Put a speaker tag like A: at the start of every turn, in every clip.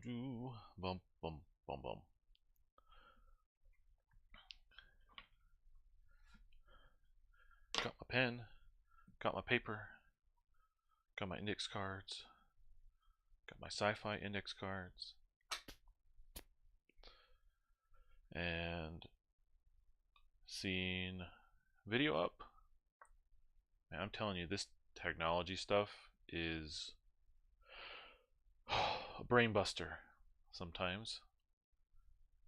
A: Bum, bum, bum, bum. Got my pen, got my paper, got my index cards, got my sci-fi index cards, and seen video up. Man, I'm telling you, this technology stuff is a brain buster sometimes.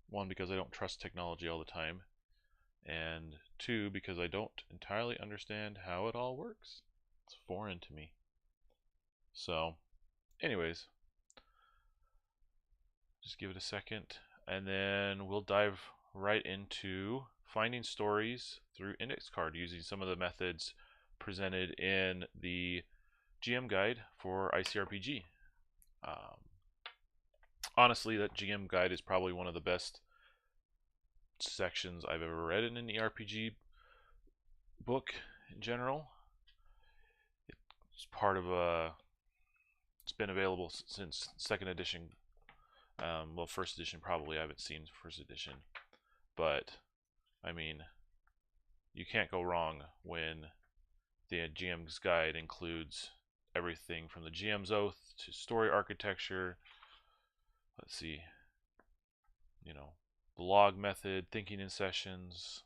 A: One, because I don't trust technology all the time, and two, because I don't entirely understand how it all works. It's foreign to me. So, anyways, just give it a second, and then we'll dive right into finding stories through index card using some of the methods presented in the GM guide for ICRPG. Honestly, that GM guide is probably one of the best sections I've ever read in an RPG book in general. It's part of a. It's been available since second edition. Well, first edition probably. I haven't seen first edition, but I mean, you can't go wrong when the GM's guide includes everything from the GM's oath to story architecture. Let's see, the log method, thinking in sessions,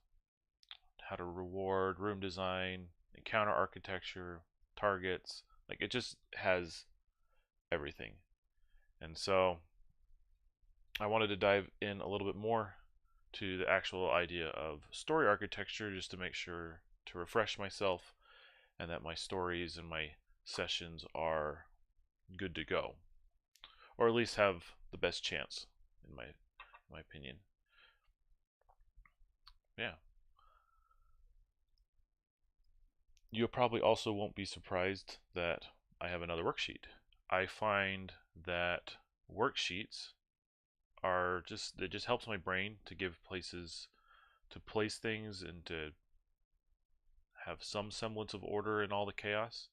A: how to reward, room design, encounter architecture, targets. Like, it just has everything. And so I wanted to dive in a little bit more to the actual idea of story architecture, just to make sure to refresh myself and that my stories and my sessions are good to go, or at least have the best chance, in my opinion. Yeah. You probably also won't be surprised that I have another worksheet. I find that worksheets are it just helps my brain to give places to place things and to have some semblance of order in all the chaos.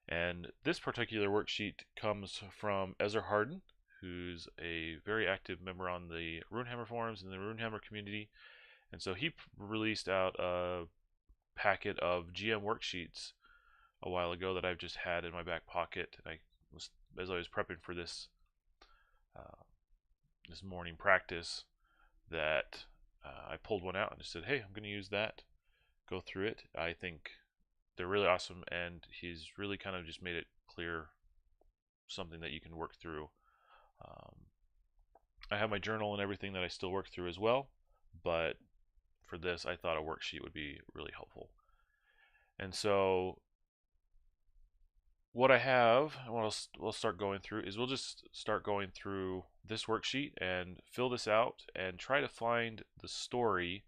A: And this particular worksheet comes from Ezzerharden, who's a very active member on the Runehammer forums and the Runehammer community. And so he released out a packet of GM worksheets a while ago that I've just had in my back pocket. And as I was prepping for this this morning practice, that I pulled one out and just said, "Hey, I'm going to use that. Go through it." I think they're really awesome, and he's really kind of just made it clear, something that you can work through. I have my journal and everything that I still work through as well, but for this, I thought a worksheet would be really helpful. And so what I have, and what we'll start going through, is we'll just start going through this worksheet and fill this out and try to find the story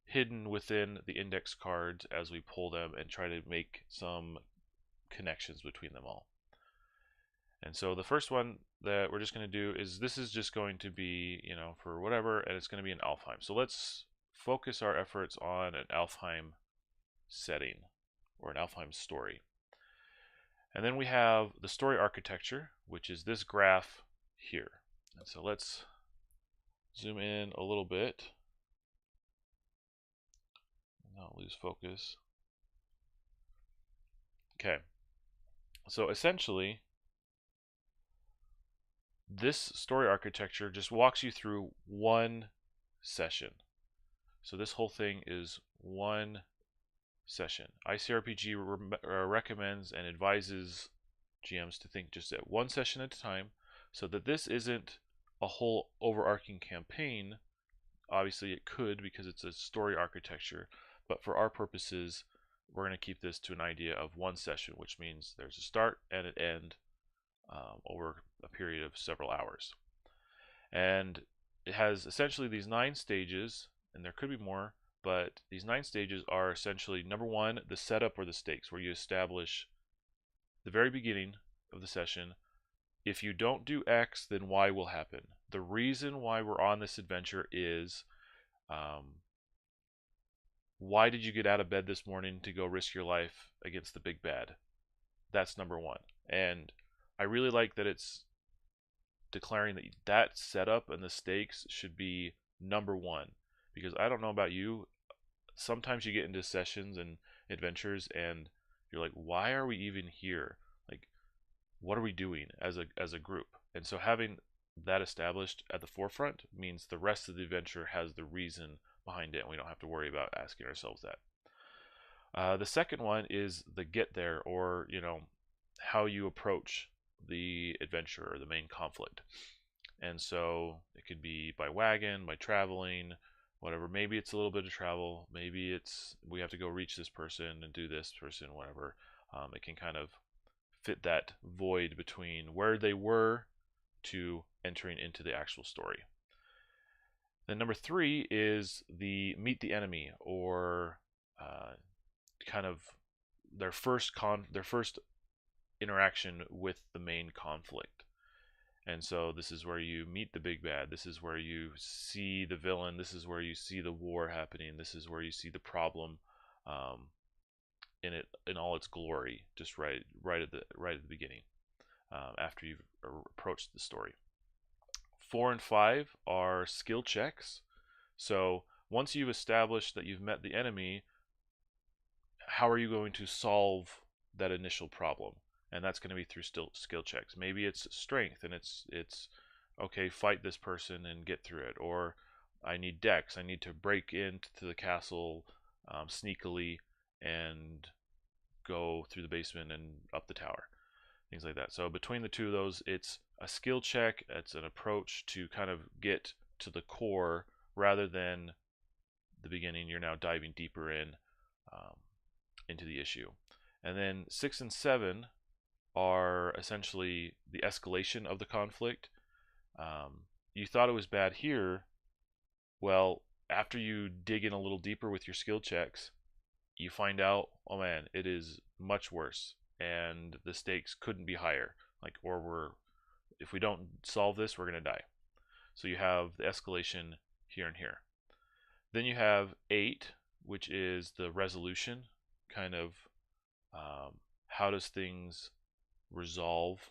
A: hidden within the index cards as we pull them and try to make some connections between them all. And so the first one that we're just going to do is, this is just going to be, for whatever, and it's going to be an Alfheim. So let's focus our efforts on an Alfheim setting, or an Alfheim story. And then we have the story architecture, which is this graph here. And so let's zoom in a little bit. Not lose focus. Okay. So essentially, this story architecture just walks you through one session. So this whole thing is one session. ICRPG recommends and advises GMs to think just at one session at a time, so that this isn't a whole overarching campaign. Obviously it could, because it's a story architecture, but for our purposes, we're going to keep this to an idea of one session, which means there's a start and an end over a period of several hours. And it has essentially these 9 stages, and there could be more, but these 9 stages are essentially, number 1, the setup or the stakes, where you establish the very beginning of the session. If you don't do X, then Y will happen. The reason why we're on this adventure is, why did you get out of bed this morning to go risk your life against the big bad? That's number 1. And I really like that it's declaring that that setup and the stakes should be number one. Because I don't know about you, sometimes you get into sessions and adventures and you're like, why are we even here? Like, what are we doing as a group? And so having that established at the forefront means the rest of the adventure has the reason behind it, and we don't have to worry about asking ourselves that. The second one is the get there, or how you approach the adventure or the main conflict. And so it could be by wagon, by traveling, whatever. Maybe it's a little bit of travel. Maybe it's we have to go reach this person and do this person, whatever. It can kind of fit that void between where they were to entering into the actual story. Then number 3 is the meet the enemy, or kind of their first interaction with the main conflict. And so this is where you meet the big bad. This is where you see the villain. This is where you see the war happening. This is where you see the problem in all its glory, just right at the beginning, after you've approached the story. 4 and 5 are skill checks. So once you've established that you've met the enemy, how are you going to solve that initial problem? And that's going to be through skill checks. Maybe it's strength, and it's okay, fight this person and get through it. Or I need dex. I need to break into the castle sneakily and go through the basement and up the tower. Things like that. So between the two of those, it's a skill check. It's an approach to kind of get to the core rather than the beginning. You're now diving deeper into the issue. And then 6 and 7 are essentially the escalation of the conflict. You thought it was bad here. Well, after you dig in a little deeper with your skill checks, you find out, oh man, it is much worse, and the stakes couldn't be higher. Like, if we don't solve this, we're gonna die. So you have the escalation here and here. Then you have 8, which is the resolution, kind of how does things resolve,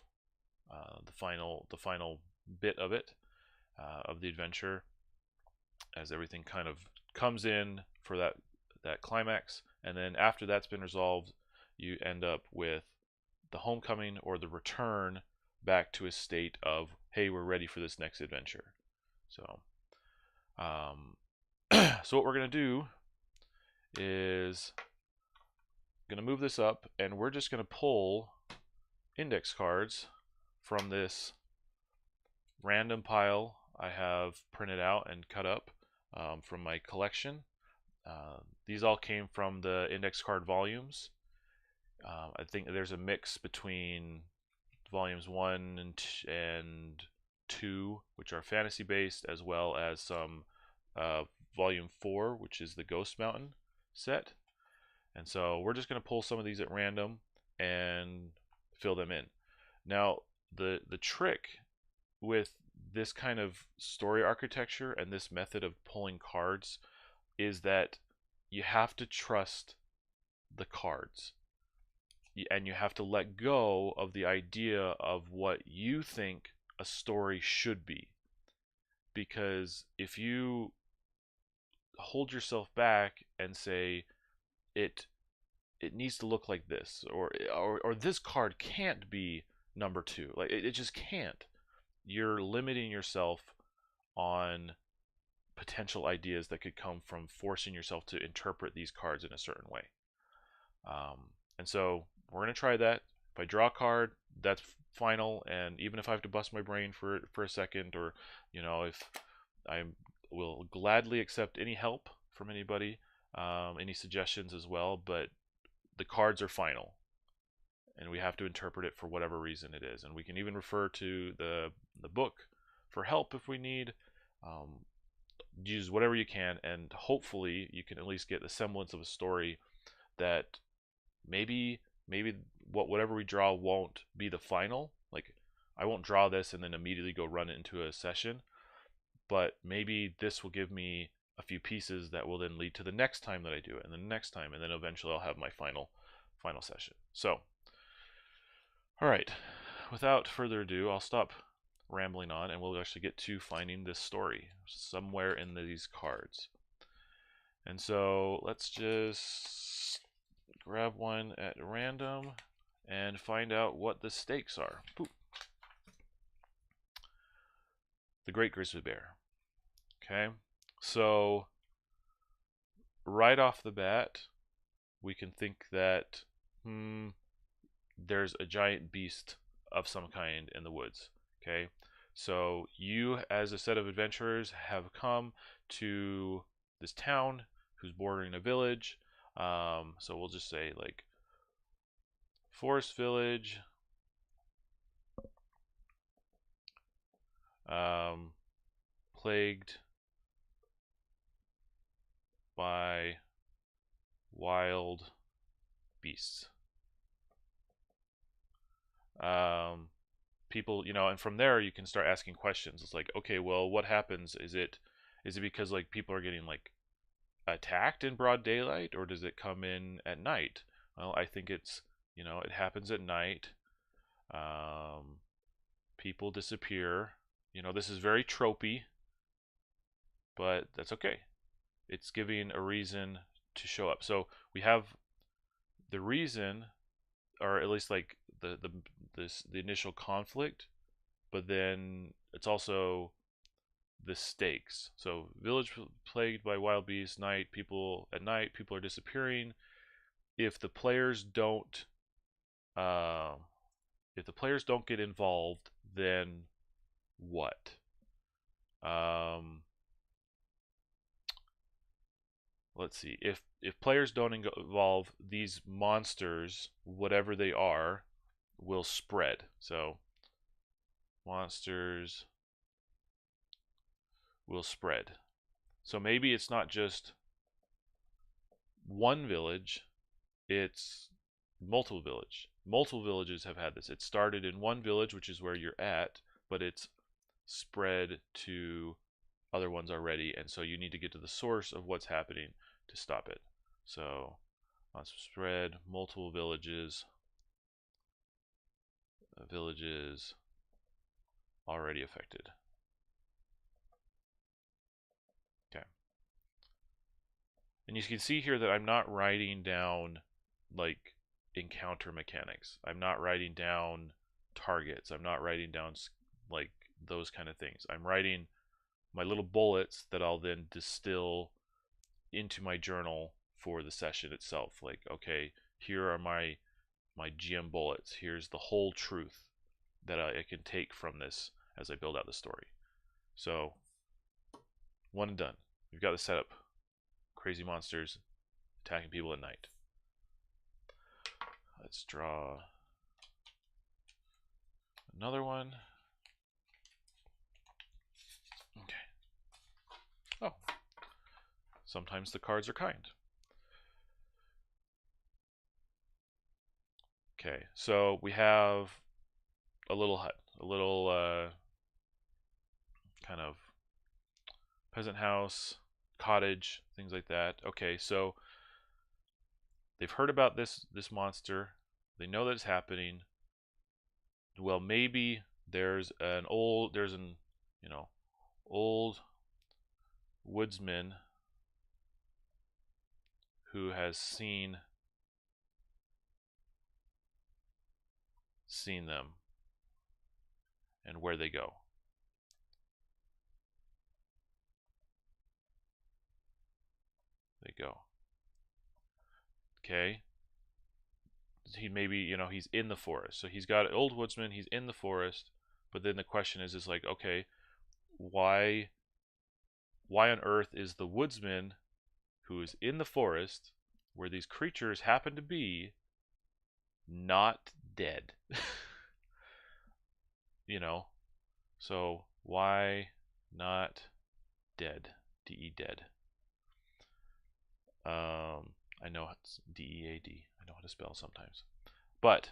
A: the final bit of it, of the adventure, as everything kind of comes in for that climax. And then after that's been resolved, you end up with the homecoming, or the return back to a state of, hey, we're ready for this next adventure. So so what we're going to do is going to move this up, and we're just going to pull index cards from this random pile I have printed out and cut up from my collection. These all came from the index card volumes. I think there's a mix between volumes 1 and 2, which are fantasy based, as well as some volume 4, which is the Ghost Mountain set. And so we're just going to pull some of these at random and fill them in. Now, the trick with this kind of story architecture and this method of pulling cards is that you have to trust the cards, and you have to let go of the idea of what you think a story should be. Because if you hold yourself back and say it needs to look like this, or this card can't be number 2, like it just can't, you're limiting yourself on potential ideas that could come from forcing yourself to interpret these cards in a certain way. And so we're going to try that. If I draw a card, that's final, and even if I have to bust my brain for a second, or if I will gladly accept any help from anybody, any suggestions as well, but the cards are final, and we have to interpret it for whatever reason it is. And we can even refer to the book for help if we need. Use whatever you can, and hopefully you can at least get the semblance of a story that maybe whatever we draw won't be the final. Like, I won't draw this and then immediately go run it into a session, but maybe this will give me a few pieces that will then lead to the next time that I do it, and the next time, and then eventually I'll have my final session. So, all right, without further ado, I'll stop rambling on, and we'll actually get to finding this story somewhere in these cards. And so let's just grab one at random and find out what the stakes are. Boop. The Great Grizzly Bear. Okay, so right off the bat, we can think that there's a giant beast of some kind in the woods. Okay, so you as a set of adventurers have come to this town who's bordering a village. So we'll just say like Forest Village, plagued by wild beasts. People, you know, and from there you can start asking questions. It's like, okay, well, what happens? Is it because like people are getting like attacked in broad daylight, or does it come in at night? Well, I think it's, you know, it happens at night. People disappear. You know, this is very tropey, but that's okay. It's giving a reason to show up. So we have the reason, or at least like the initial conflict, but then it's also the stakes. So village plagued by wild beasts, night, people at night, people are disappearing. If the players don't get involved, then what? Let's see. If players don't involve, these monsters, whatever they are, will spread. So monsters will spread. So maybe it's not just one village, it's multiple villages have had this. It started in one village, which is where you're at, but it's spread to other ones already, and so you need to get to the source of what's happening to stop it. So let's spread multiple villages already affected. Okay, and you can see here that I'm not writing down like encounter mechanics. I'm not writing down targets. I'm not writing down like those kind of things. I'm writing my little bullets that I'll then distill into my journal for the session itself. Like, okay, here are my GM bullets. Here's the whole truth that I can take from this as I build out the story. So, one and done. We've got the setup. Crazy monsters attacking people at night. Let's draw another one. Okay. Oh. Sometimes the cards are kind. Okay, so we have a little hut, a little kind of peasant house, cottage, things like that. Okay, so they've heard about this monster. They know that it's happening. Well, maybe there's an old woodsman who has seen them and where they go. Okay. He maybe, you know, he's in the forest. So he's got an old woodsman, he's in the forest, but then the question is like, okay, why on earth is the woodsman who is in the forest where these creatures happen to be not dead? You know, so why not dead? D-E dead. I know it's D-E-A-D. I know how to spell sometimes, but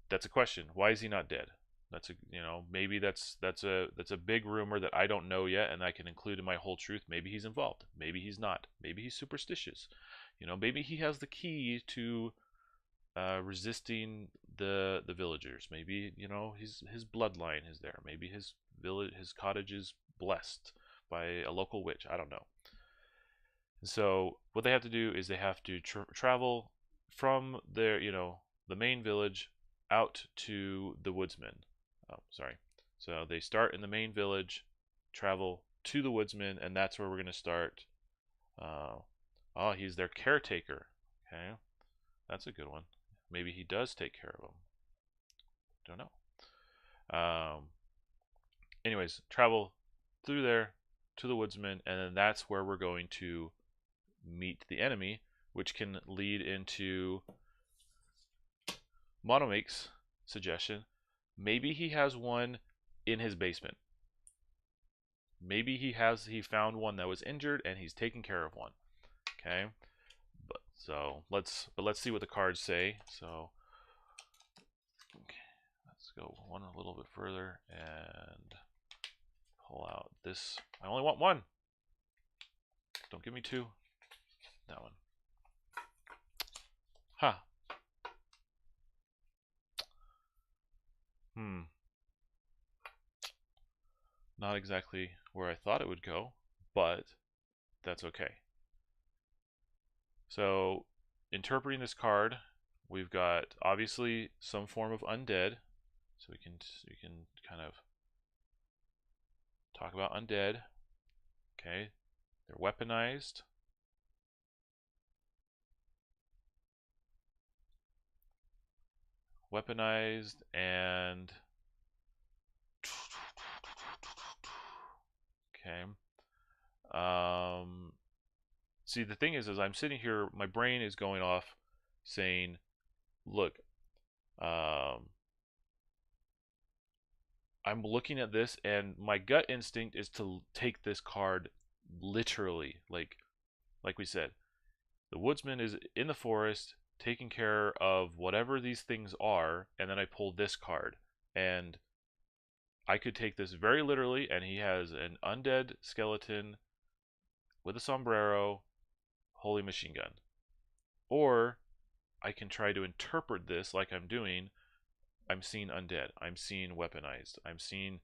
A: that's a question. Why is he not dead? That's a, you know, maybe that's a big rumor that I don't know yet, and I can include in my whole truth. Maybe he's involved. Maybe he's not. Maybe he's superstitious. You know, maybe he has the key to resisting the villagers. Maybe, you know, his bloodline is there. Maybe his his cottage is blessed by a local witch. I don't know. And so what they have to do is they have to travel from their, the main village out to the woodsman. Oh, sorry. So they start in the main village, travel to the woodsman, and that's where we're going to start. Oh, he's their caretaker. Okay, that's a good one. Maybe he does take care of them. Don't know. Anyways, travel through there to the woodsman, and then that's where we're going to meet the enemy, which can lead into Monomake's suggestion. Maybe he has one in his basement. Maybe he found one that was injured and he's taking care of one. Okay, let's see what the cards say. So okay, let's go one a little bit further and pull out this. I only want one. Don't give me two. That one. Huh. Not exactly where I thought it would go, but that's okay. So, interpreting this card, we've got obviously some form of undead. So we can kind of talk about undead. Okay, they're weaponized. And okay. See, the thing is, as I'm sitting here, my brain is going off saying, look, I'm looking at this and my gut instinct is to take this card literally. Like we said, the woodsman is in the forest taking care of whatever these things are, and then I pull this card. And I could take this very literally, and he has an undead skeleton with a sombrero, holy machine gun. Or I can try to interpret this like I'm doing. I'm seeing undead. I'm seeing weaponized. I'm seeing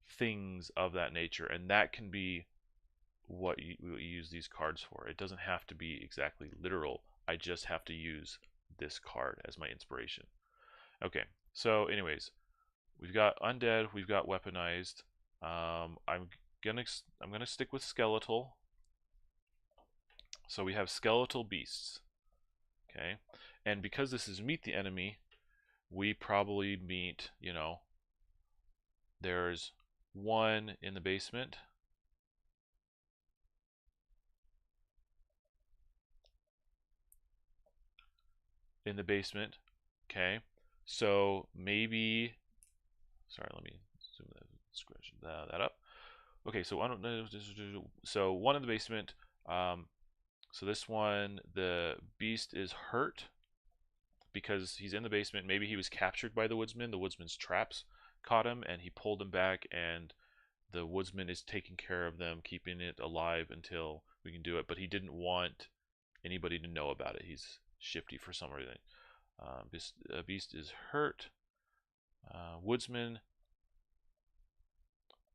A: things of that nature, and that can be what you use these cards for. It doesn't have to be exactly literal. I just have to use this card as my inspiration. Okay, so anyways, we've got undead, we've got weaponized. I'm gonna stick with skeletal. So we have skeletal beasts. Okay, and because this is meet the enemy, we probably meet, there's one in the basement. Okay, so maybe, sorry, let me zoom that up. Okay, so one in the basement. So this one, the beast is hurt because he's in the basement. Maybe he was captured by the woodsman. The woodsman's traps caught him and he pulled him back, and the woodsman is taking care of them, keeping it alive until we can do it. But he didn't want anybody to know about it. He's shifty for some reason. Beast is hurt. Woodsman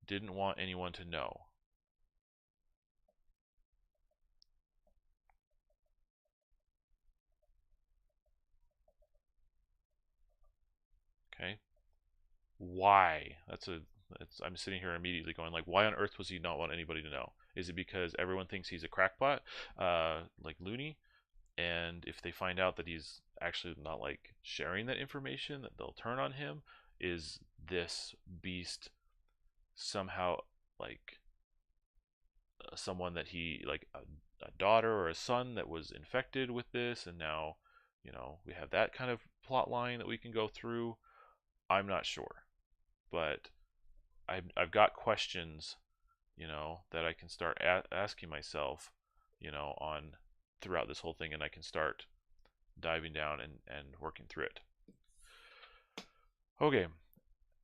A: didn't want anyone to know. Okay. Why? I'm sitting here immediately going like, why on earth was he not want anybody to know? Is it because everyone thinks he's a crackpot, like Looney? And if they find out that he's actually not like sharing that information, that they'll turn on him? Is this beast somehow like someone that he like a daughter or a son that was infected with this, and now we have that kind of plot line that we can go through? I'm not sure, but I've got questions, that I can start asking myself, on throughout this whole thing, and I can start diving down and working through it. Okay,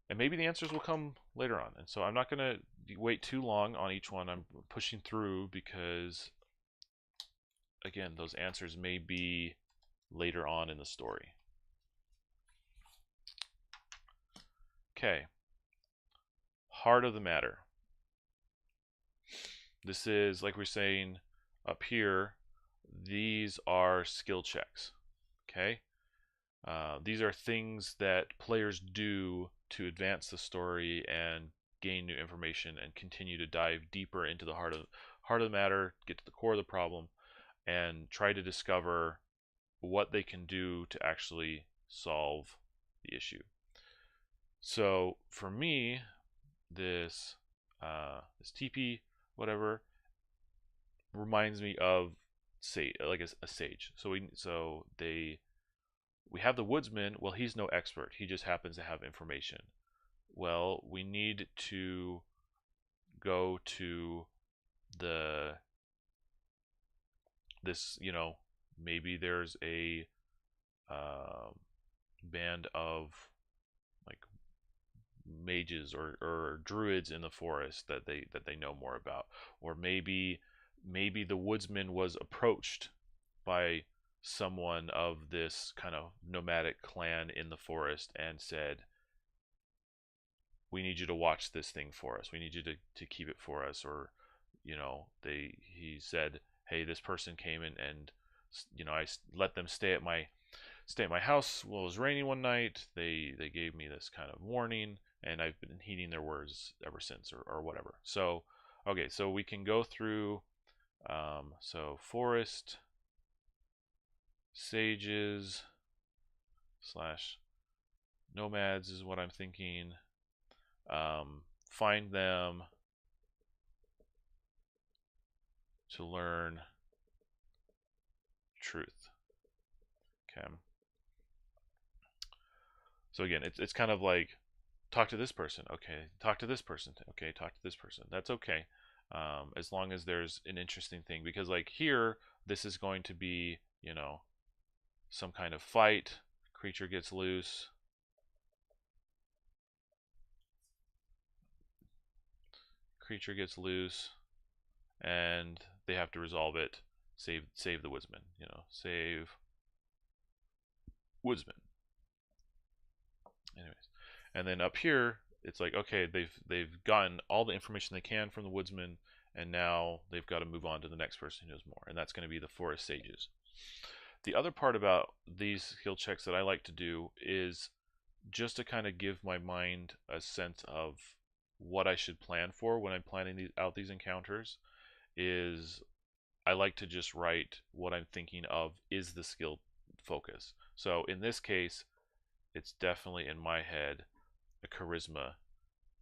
A: and maybe the answers will come later on, and so I'm not going to wait too long on each one. I'm pushing through because, again, those answers may be later on in the story. Okay. heart of the matter. This is, like we're saying up here, these are skill checks. Okay? These are things that players do to advance the story and gain new information and continue to dive deeper into the heart of the matter, get to the core of the problem, and try to discover what they can do to actually solve the issue. So for me, this TP whatever reminds me of like a sage. So we have the woodsman. Well, he's no expert. He just happens to have information. Well, we need to go to this, maybe there's a band of like mages or druids in the forest that they know more about, or maybe the woodsman was approached by someone of this kind of nomadic clan in the forest and said, we need you to watch this thing for us, we need you to keep it for us, or he said, hey, this person came in and I let them stay at my house while it was raining one night. They gave me this kind of warning, and I've been heeding their words ever since, or whatever. So okay, so we can go through so forest sages / nomads is what I'm thinking. Find them to learn truth. Okay. So again, it's kind of like, talk to this person. Okay, talk to this person. Okay, talk to this person. That's okay, as long as there's an interesting thing. Because like here, this is going to be, some kind of fight. Creature gets loose. Creature gets loose, and they have to resolve it. Save the woodsman. Save woodsman. Anyways, and then up here, it's like, okay, they've gotten all the information they can from the woodsman, and now they've got to move on to the next person who knows more, and that's going to be the forest sages. The other part about these skill checks that I like to do is just to kind of give my mind a sense of what I should plan for when I'm planning out these encounters. Is I like to just write what I'm thinking of is the skill focus. So in this case, it's definitely in my head a charisma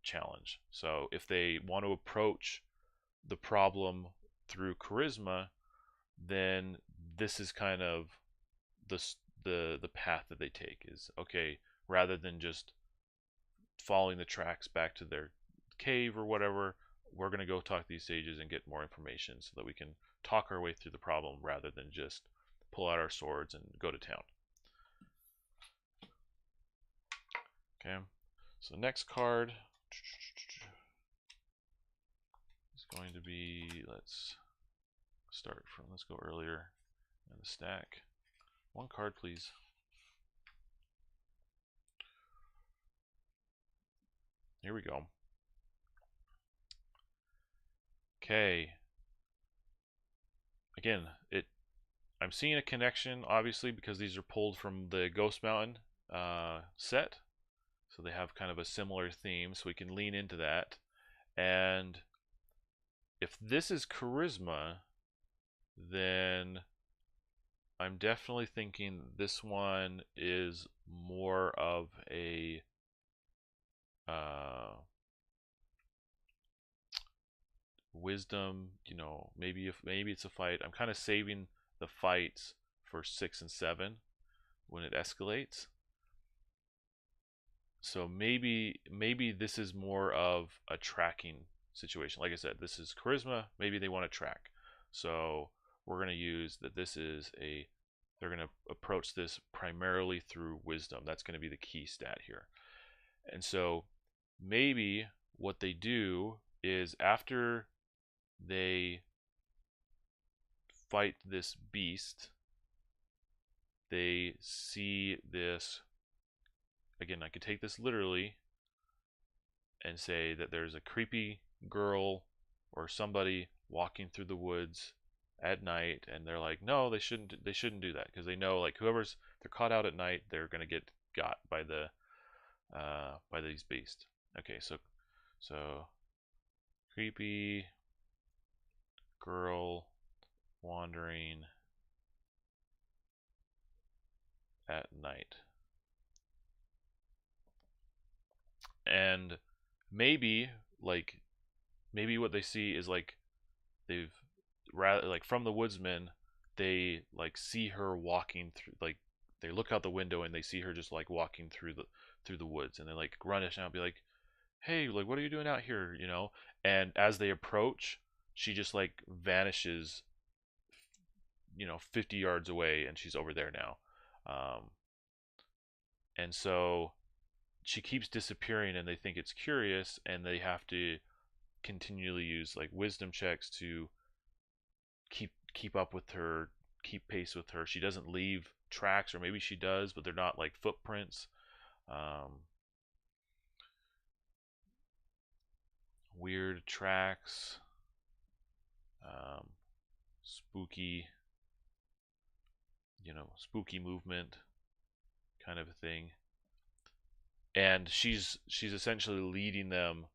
A: challenge. So if they want to approach the problem through charisma, then this is kind of the path that they take. Is okay, rather than just following the tracks back to their cave or whatever, we're going to go talk to these sages and get more information so that we can talk our way through the problem rather than just pull out our swords and go to town. Okay, so next card is going to be, let's go earlier in the stack. One card, please. Here we go. Okay. Again, I'm seeing a connection, obviously, because these are pulled from the Ghost Mountain set. So they have kind of a similar theme, so we can lean into that. And if this is charisma, then I'm definitely thinking this one is more of a wisdom. Maybe it's a fight. I'm kind of saving the fights for 6 and 7 when it escalates. So maybe this is more of a tracking situation. Like I said, this is charisma. Maybe they want to track. So we're going to use that they're going to approach this primarily through wisdom. That's going to be the key stat here. And so maybe what they do is, after they fight this beast, they see this. Again, I could take this literally, and say that there's a creepy girl or somebody walking through the woods at night, and they're like, no, they shouldn't do that, because they know, like, they're caught out at night, they're gonna get got by these beasts. Okay, so creepy girl wandering at night. And maybe what they see is like they've rather like from the woodsman, they like see her walking through, like they look out the window and they see her just like walking through the woods, and they like run out and be like, hey, like, what are you doing out here, you know? And as they approach, she just like vanishes, 50 yards away, and she's over there now. And so she keeps disappearing, and they think it's curious, and they have to continually use like wisdom checks to keep up with her, keep pace with her. She doesn't leave tracks, or maybe she does, but they're not like footprints. Weird tracks, spooky, spooky movement kind of a thing. And she's essentially leading them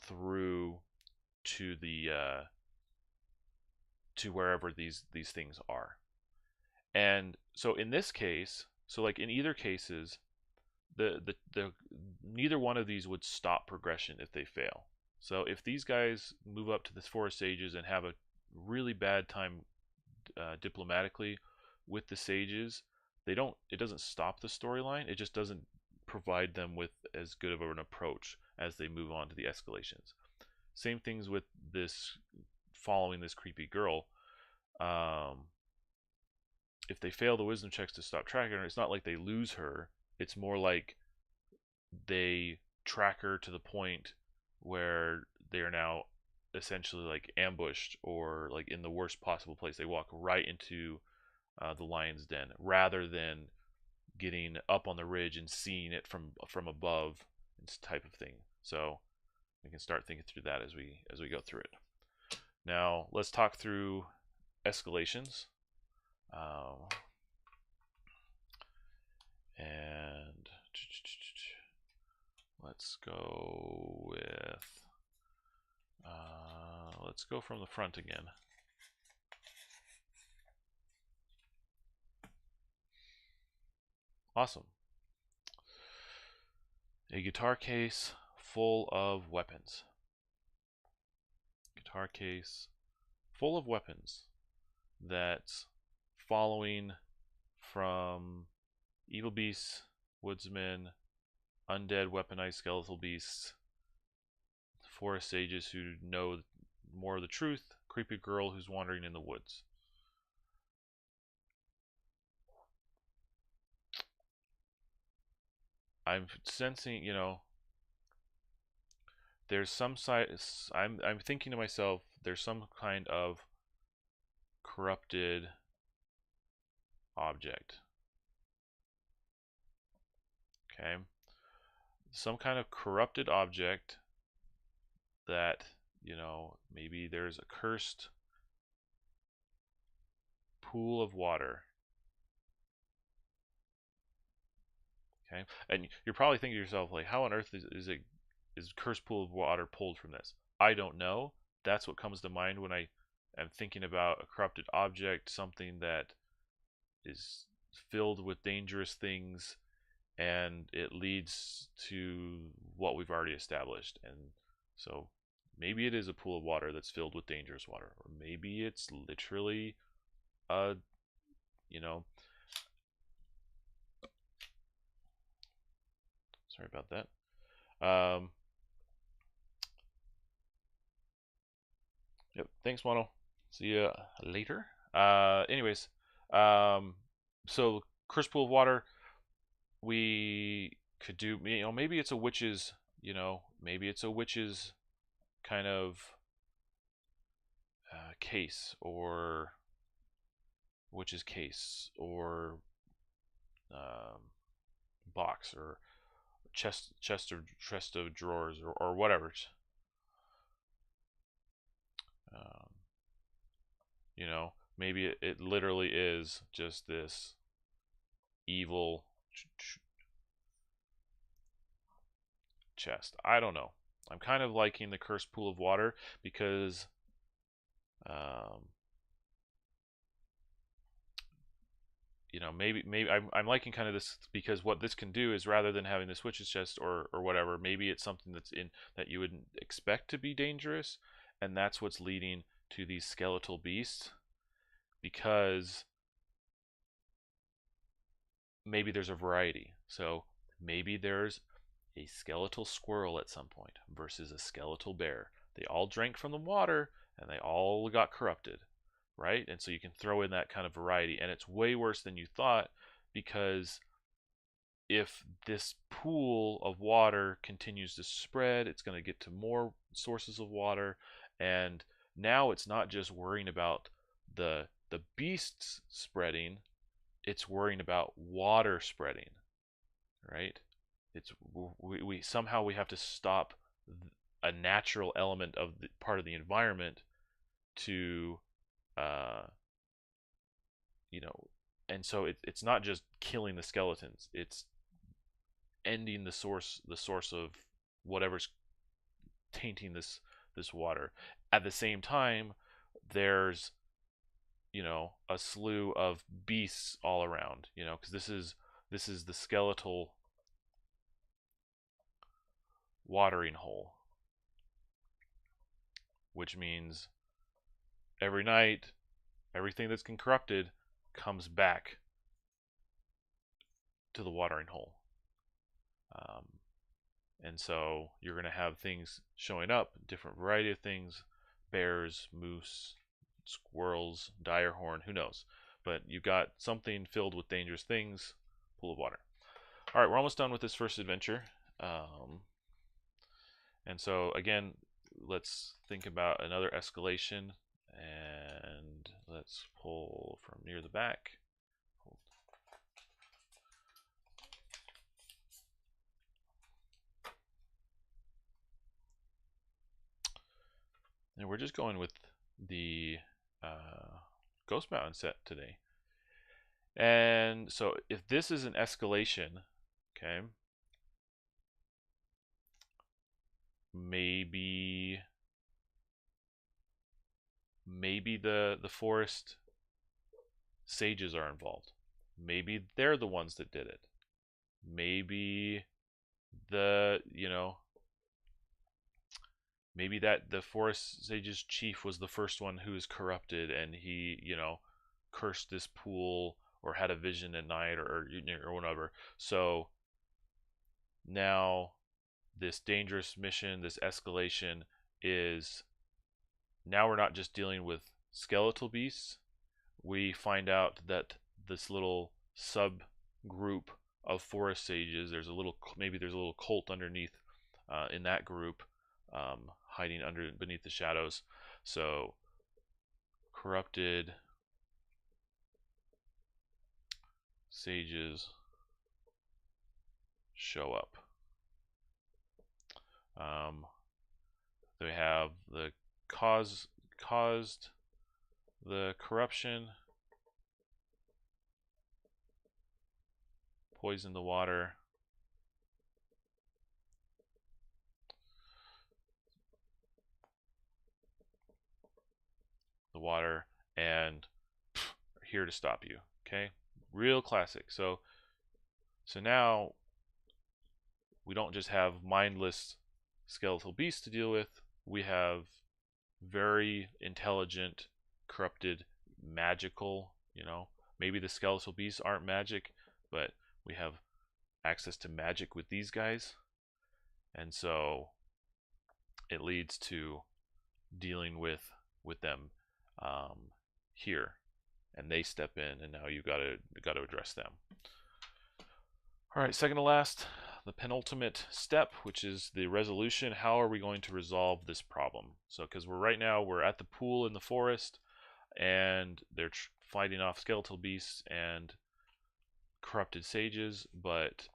A: through to the to wherever these things are. And so in this case, so like in either cases, the neither one of these would stop progression if they fail. So if these guys move up to the forest sages and have a really bad time diplomatically with the sages, it doesn't stop the storyline. It just doesn't provide them with as good of an approach as they move on to the escalations. Same things with this, following this creepy girl. If they fail the wisdom checks to stop tracking her, it's not like they lose her. It's more like they track her to the point where they are now essentially like ambushed, or like in the worst possible place. They walk right into the lion's den, rather than getting up on the ridge and seeing it from above, this type of thing. So we can start thinking through that as we go through it. Now let's talk through escalations. And let's go with let's go from the front again. Awesome. A guitar case full of weapons. Guitar case full of weapons that's following from evil beasts, woodsmen, undead weaponized skeletal beasts, forest sages who know more of the truth, creepy girl who's wandering in the woods. I'm sensing, there's some side. I'm thinking to myself, there's some kind of corrupted object. Okay, some kind of corrupted object that, maybe there's a cursed pool of water. Okay, and you're probably thinking to yourself, like, how on earth is cursed pool of water pulled from this? I don't know. That's what comes to mind when I am thinking about a corrupted object, something that is filled with dangerous things, and it leads to what we've already established. And so maybe it is a pool of water that's filled with dangerous water, or maybe it's literally a, sorry about that. Yep, thanks, Mono. See ya later. Anyways, so cursed pool of water, we could do, maybe it's a witch's, maybe it's a witch's kind of case, or witch's case, or box, or chest of drawers or whatever. You know, maybe it literally is just this evil chest. I don't know. I'm kind of liking the cursed pool of water because you know, maybe I'm liking kind of this because what this can do is rather than having this witch's chest or whatever, maybe it's something that's in that you wouldn't expect to be dangerous, and that's what's leading to these skeletal beasts, because maybe there's a variety. So maybe there's a skeletal squirrel at some point versus a skeletal bear. They all drank from the water and they all got corrupted, right? And so you can throw in that kind of variety, and it's way worse than you thought, because if this pool of water continues to spread, it's going to get to more sources of water, and now it's not just worrying about the beasts spreading, it's worrying about water spreading, right? It's we somehow we have to stop a natural element of the part of the environment to you know, and so it's not just killing the skeletons, it's ending the source of whatever's tainting this water. At the same time, there's, you know, a slew of beasts all around, you know, because this is the skeletal watering hole, which means every night everything that's been corrupted comes back to the watering hole. And so you're going to have things showing up, different variety of things, bears, moose, squirrels, dire horn, who knows. But you got something filled with dangerous things, pool of water. All right, we're almost done with this first adventure. And so again, let's think about another escalation, and let's pull from near the back. And we're just going with the Ghost Mountain set today. And so if this is an escalation, okay, maybe the forest sages are involved. Maybe they're the ones that did it. Maybe the, you know, maybe that the forest sages chief was the first one who was corrupted, and he, you know, cursed this pool or had a vision at night or whatever. So now this dangerous mission, this escalation, is now we're not just dealing with skeletal beasts. We find out that this little subgroup of forest sages, there's a little, maybe there's a little cult underneath in that group, hiding beneath the shadows. So corrupted sages show up. They have the caused the corruption, poisoned the water, and are here to stop you. Okay, real classic. So now we don't just have mindless skeletal beasts to deal with. We have very intelligent, corrupted, magical, you know, maybe the skeletal beasts aren't magic, but we have access to magic with these guys. And so it leads to dealing with them here, and they step in, and now you got to address them. All right, second to last, the penultimate step, which is the resolution. How are we going to resolve this problem? So because right now we're at the pool in the forest, and they're fighting off skeletal beasts and corrupted sages, but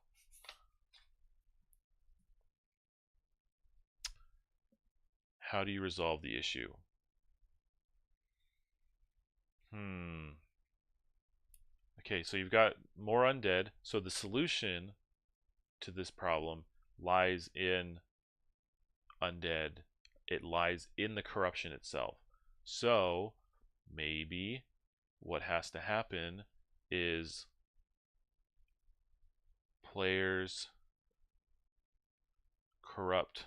A: How do you resolve the issue? Okay, so you've got more undead. So the solution to this problem lies in undead. It lies in the corruption itself. So maybe what has to happen is players corrupt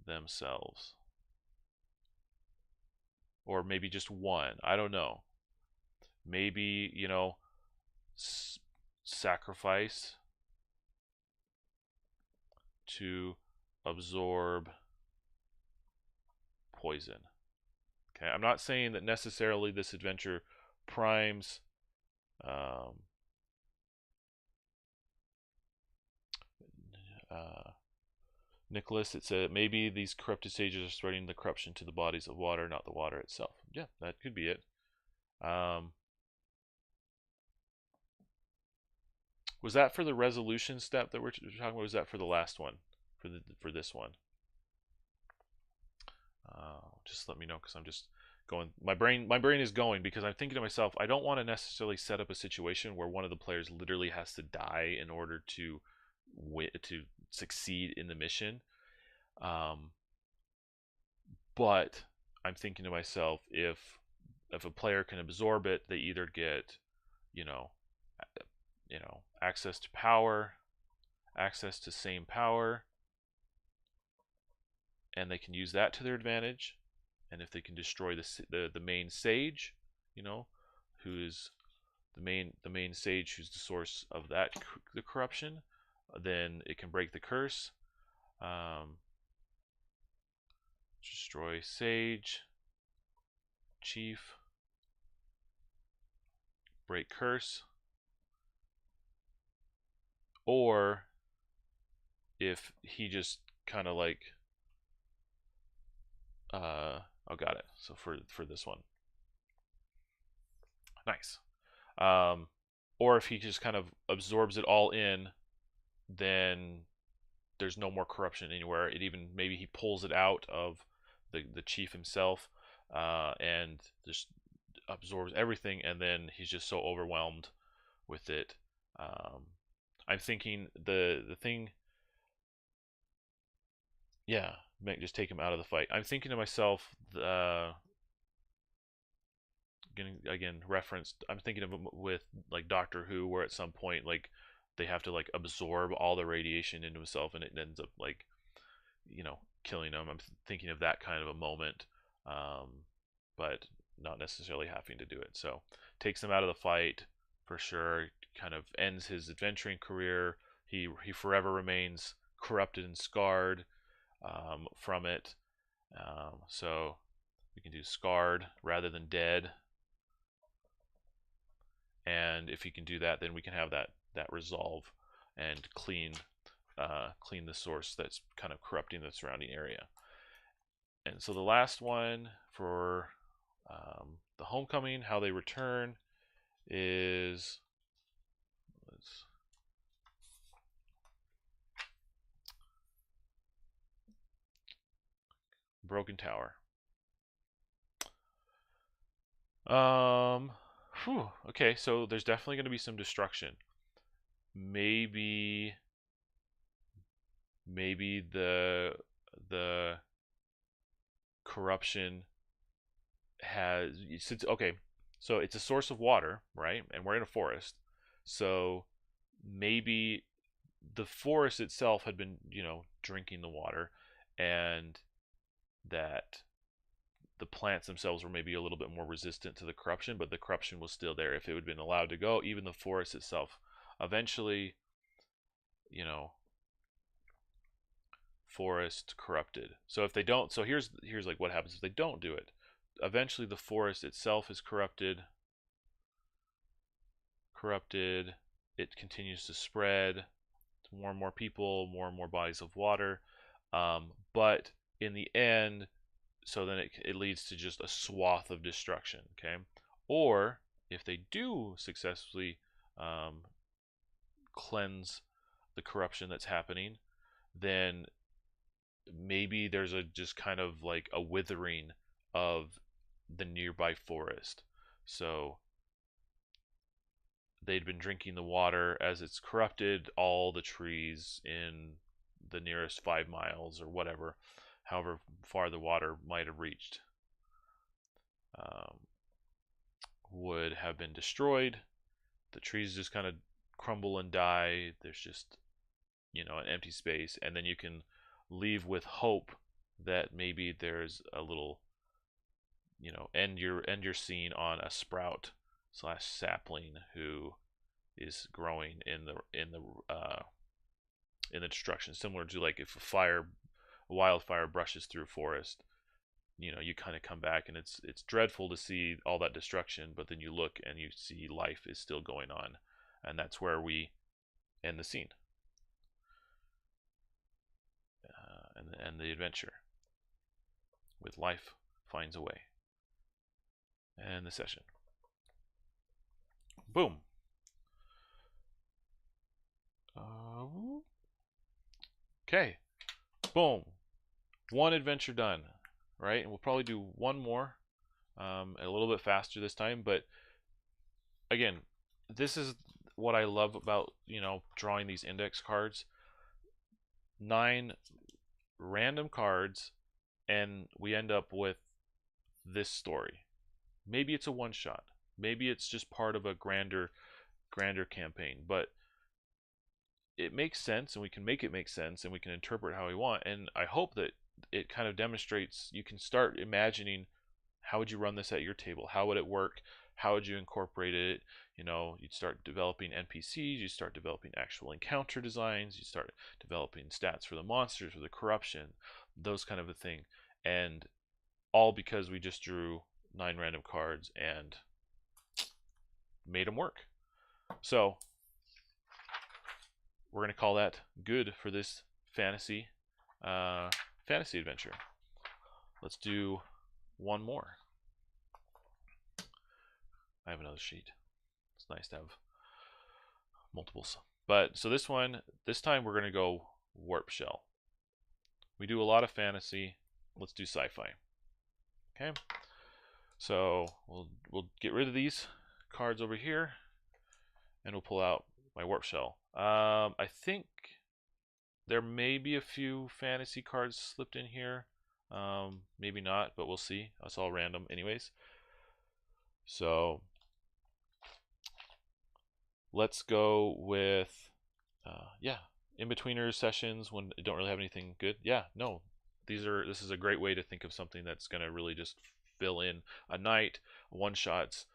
A: themselves. Or maybe just one. I don't know. Maybe, you know, sacrifice to absorb poison. Okay, I'm not saying that necessarily this adventure primes Nicholas. It said maybe these corrupted sages are spreading the corruption to the bodies of water, not the water itself. Yeah, that could be it. Was that for the resolution step that we're talking about? Was that for the last one? For this one? Just let me know, because I'm just going. My brain is going, because I'm thinking to myself, I don't want to necessarily set up a situation where one of the players literally has to die in order to succeed in the mission. But I'm thinking to myself, if a player can absorb it, they either get, you know, access to power, access to same power, and they can use that to their advantage. And if they can destroy the main sage, you know, who is the main sage, who's the source of the corruption, then it can break the curse. Destroy sage, chief, break curse. Or if he just kind of like oh, got it. So for this one, nice. Or if he just kind of absorbs it all in, then there's no more corruption anywhere. It even, maybe he pulls it out of the chief himself, and just absorbs everything, and then he's just so overwhelmed with it. I'm thinking the thing, yeah, might just take him out of the fight. I'm thinking to myself, again referenced, I'm thinking of him with like Doctor Who, where at some point, like, they have to like absorb all the radiation into himself, and it ends up like, killing him. I'm thinking of that kind of a moment, but not necessarily having to do it. So takes him out of the fight for sure. Kind of ends his adventuring career. He forever remains corrupted and scarred from it. So we can do scarred rather than dead. And if you can do that, then we can have that resolve and clean the source that's kind of corrupting the surrounding area. And so the last one for the homecoming, how they return, is Broken Tower. Okay, so there's definitely going to be some destruction. Maybe the corruption has, okay, so it's a source of water, right? And we're in a forest. So maybe the forest itself had been, drinking the water, and that the plants themselves were maybe a little bit more resistant to the corruption, but the corruption was still there. If it had been allowed to go, even the forest itself, eventually, forest corrupted. So if they don't, so here's like what happens if they don't do it. Eventually the forest itself is corrupted. It continues to spread to more and more people, more and more bodies of water, but in the end, so then it leads to just a swath of destruction. Okay, or if they do successfully cleanse the corruption that's happening, then maybe there's a just kind of like a withering of the nearby forest. So they'd been drinking the water as it's corrupted all the trees in the nearest 5 miles or whatever, however far the water might have reached, would have been destroyed. The trees just kind of crumble and die. There's just, an empty space, and then you can leave with hope that maybe there's a little, end your scene on a sprout / sapling who is growing in the destruction, similar to like if a wildfire brushes through a forest. You kind of come back, and it's dreadful to see all that destruction, but then you look and you see life is still going on, and that's where we end the scene, and the adventure with life finds a way, and the session. Boom. Okay. Boom. One adventure done, right? And we'll probably do one more, a little bit faster this time. But again, this is what I love about, drawing these index cards. 9 random cards, and we end up with this story. Maybe it's a one-shot. Maybe it's just part of a grander campaign, but it makes sense, and we can make it make sense, and we can interpret how we want. And I hope that it kind of demonstrates, you can start imagining, how would you run this at your table? How would it work? How would you incorporate it? You'd start developing NPCs, you start developing actual encounter designs, you start developing stats for the monsters, for the corruption, those kind of a thing. And all because we just drew 9 random cards and made them work. So we're going to call that good for this fantasy adventure. Let's do one more. I have another sheet. It's nice to have multiples. But so this time we're going to go warp shell. We do a lot of fantasy. Let's do sci-fi. Okay. So we'll get rid of these cards over here, and we'll pull out my warp shell. I think there may be a few fantasy cards slipped in here. Maybe not, but we'll see. It's all random anyways. So let's go with, in-betweener sessions when I don't really have anything good. This is a great way to think of something that's going to really just fill in a night, one-shots.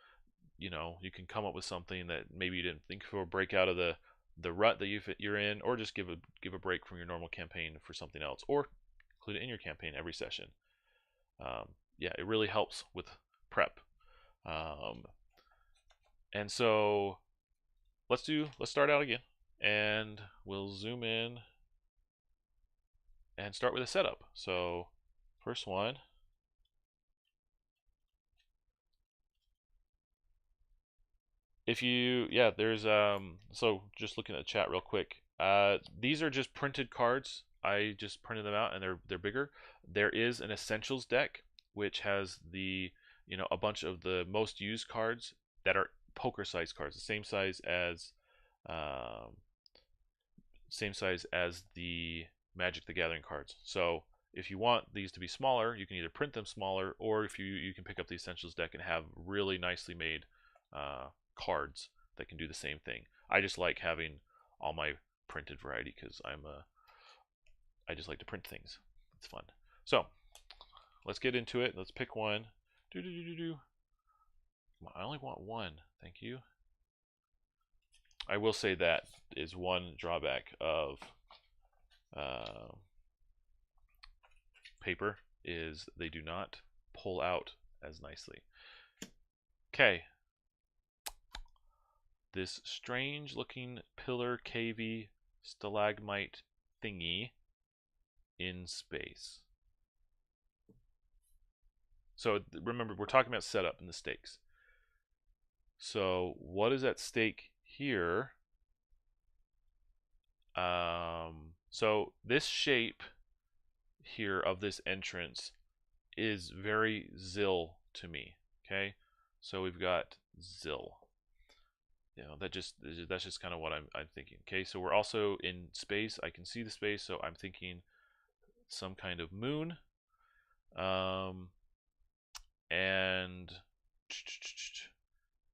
A: You can come up with something that maybe you didn't think of, break out of the rut that you're in, or just give a break from your normal campaign for something else, or include it in your campaign every session. It really helps with prep. And so let's start out again, and we'll zoom in and start with a setup. So first one, there's so just looking at the chat real quick, these are just printed cards. I just printed them out, and they're bigger. There is an essentials deck which has a bunch of the most used cards that are poker size cards, the same size as the Magic the Gathering cards. So if you want these to be smaller, you can either print them smaller, or if you can pick up the essentials deck and have really nicely made cards that can do the same thing. I just like having all my printed variety because I just like to print things. It's fun. So let's get into it. Let's pick one. I only want one. Thank you. I will say that is one drawback of paper, is they do not pull out as nicely. Okay. This strange looking pillar cavey stalagmite thingy in space. So remember, we're talking about setup and the stakes. So what is at stake here? So this shape here of this entrance is very Zill to me. Okay, so we've got Zill. You know, that's just kind of what I'm thinking. Okay, so we're also in space. I can see the space, so I'm thinking some kind of moon, and